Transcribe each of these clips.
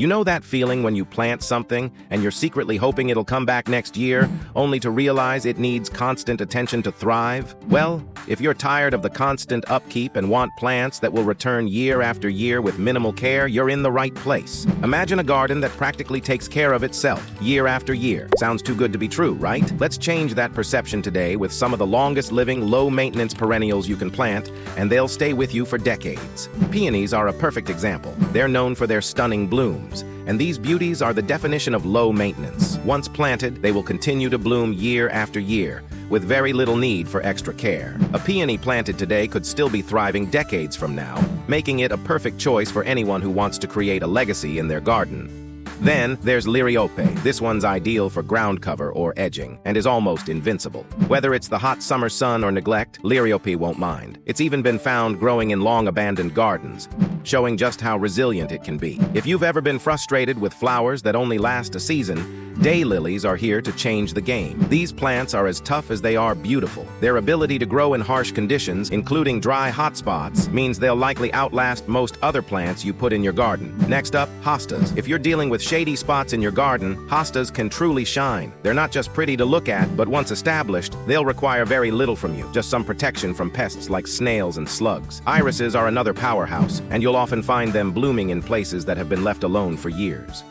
You know that feeling when you plant something and you're secretly hoping it'll come back next year, only to realize it needs constant attention to thrive? Well, if you're tired of the constant upkeep and want plants that will return year after year with minimal care, you're in the right place. Imagine a garden that practically takes care of itself year after year. Sounds too good to be true, right? Let's change that perception today with some of the longest-living, low-maintenance perennials you can plant, and they'll stay with you for decades. Peonies are a perfect example. They're known for their stunning blooms, and these beauties are the definition of low maintenance. Once planted, they will continue to bloom year after year, with very little need for extra care. A peony planted today could still be thriving decades from now, making it a perfect choice for anyone who wants to create a legacy in their garden. Then there's Liriope. This one's ideal for ground cover or edging, and is almost invincible. Whether it's the hot summer sun or neglect, Liriope won't mind. It's even been found growing in long-abandoned gardens, showing just how resilient it can be. If you've ever been frustrated with flowers that only last a season, daylilies are here to change the game. These plants are as tough as they are beautiful. Their ability to grow in harsh conditions, including dry hotspots, means they'll likely outlast most other plants you put in your garden. Next up, hostas. If you're dealing with shady spots in your garden, hostas can truly shine. They're not just pretty to look at, but once established, they'll require very little from you, just some protection from pests like snails and slugs. Irises are another powerhouse, and you'll often find them blooming in places that have been left alone for years.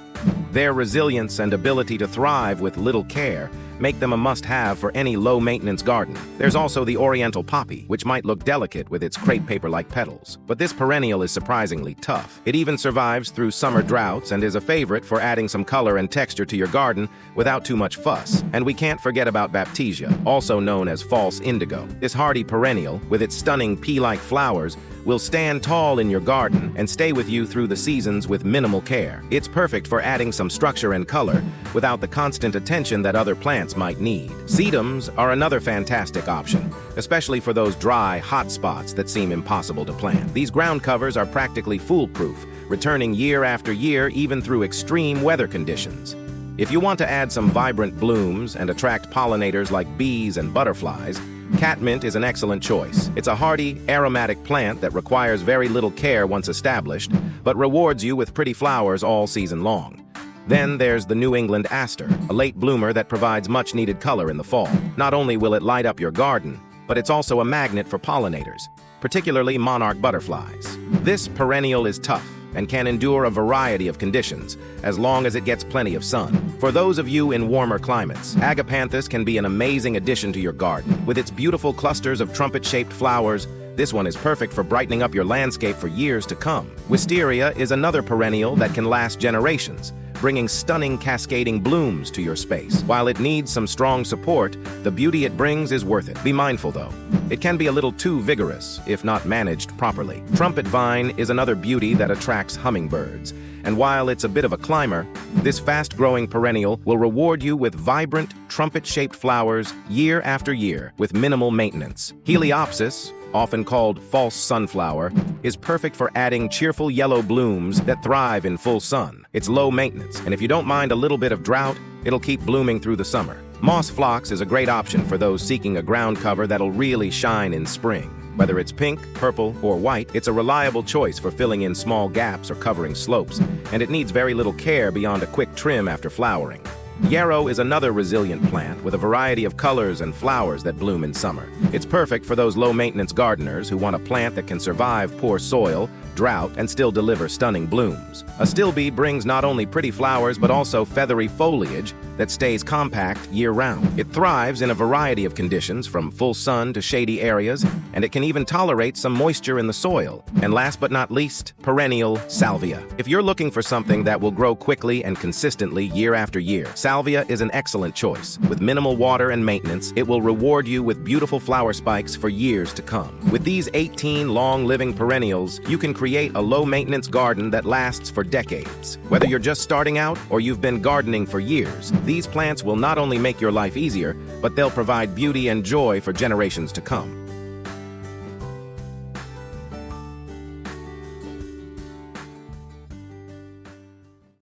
Their resilience and ability to thrive with little care make them a must-have for any low-maintenance garden. There's also the oriental poppy, which might look delicate with its crepe paper-like petals. But this perennial is surprisingly tough. It even survives through summer droughts and is a favorite for adding some color and texture to your garden without too much fuss. And we can't forget about baptisia, also known as false indigo. This hardy perennial, with its stunning pea-like flowers, will stand tall in your garden and stay with you through the seasons with minimal care. It's perfect for adding some structure and color without the constant attention that other plants might need. Sedums are another fantastic option, especially for those dry, hot spots that seem impossible to plant. These ground covers are practically foolproof, returning year after year even through extreme weather conditions. If you want to add some vibrant blooms and attract pollinators like bees and butterflies, catmint is an excellent choice. It's a hardy, aromatic plant that requires very little care once established, but rewards you with pretty flowers all season long. Then there's the New England aster, a late bloomer that provides much-needed color in the fall. Not only will it light up your garden, but it's also a magnet for pollinators, particularly monarch butterflies. This perennial is tough and can endure a variety of conditions, as long as it gets plenty of sun. For those of you in warmer climates, agapanthus can be an amazing addition to your garden. With its beautiful clusters of trumpet-shaped flowers, this one is perfect for brightening up your landscape for years to come. Wisteria is another perennial that can last generations, bringing stunning cascading blooms to your space. While it needs some strong support, the beauty it brings is worth it. Be mindful though, it can be a little too vigorous if not managed properly. Trumpet vine is another beauty that attracts hummingbirds, and while it's a bit of a climber, this fast-growing perennial will reward you with vibrant, trumpet-shaped flowers year after year with minimal maintenance. Heliopsis, often called false sunflower, is perfect for adding cheerful yellow blooms that thrive in full sun. It's low maintenance, and if you don't mind a little bit of drought, it'll keep blooming through the summer. Moss phlox is a great option for those seeking a ground cover that'll really shine in spring. Whether it's pink, purple, or white, it's a reliable choice for filling in small gaps or covering slopes, and it needs very little care beyond a quick trim after flowering. Yarrow is another resilient plant with a variety of colors and flowers that bloom in summer. It's perfect for those low-maintenance gardeners who want a plant that can survive poor soil, drought, and still deliver stunning blooms. A stilbee brings not only pretty flowers but also feathery foliage that stays compact year-round. It thrives in a variety of conditions, from full sun to shady areas, and it can even tolerate some moisture in the soil. And last but not least, perennial salvia. If you're looking for something that will grow quickly and consistently year after year, salvia is an excellent choice. With minimal water and maintenance, it will reward you with beautiful flower spikes for years to come. With these 18 long-living perennials, you can create a low-maintenance garden that lasts for decades. Whether you're just starting out or you've been gardening for years, these plants will not only make your life easier, but they'll provide beauty and joy for generations to come.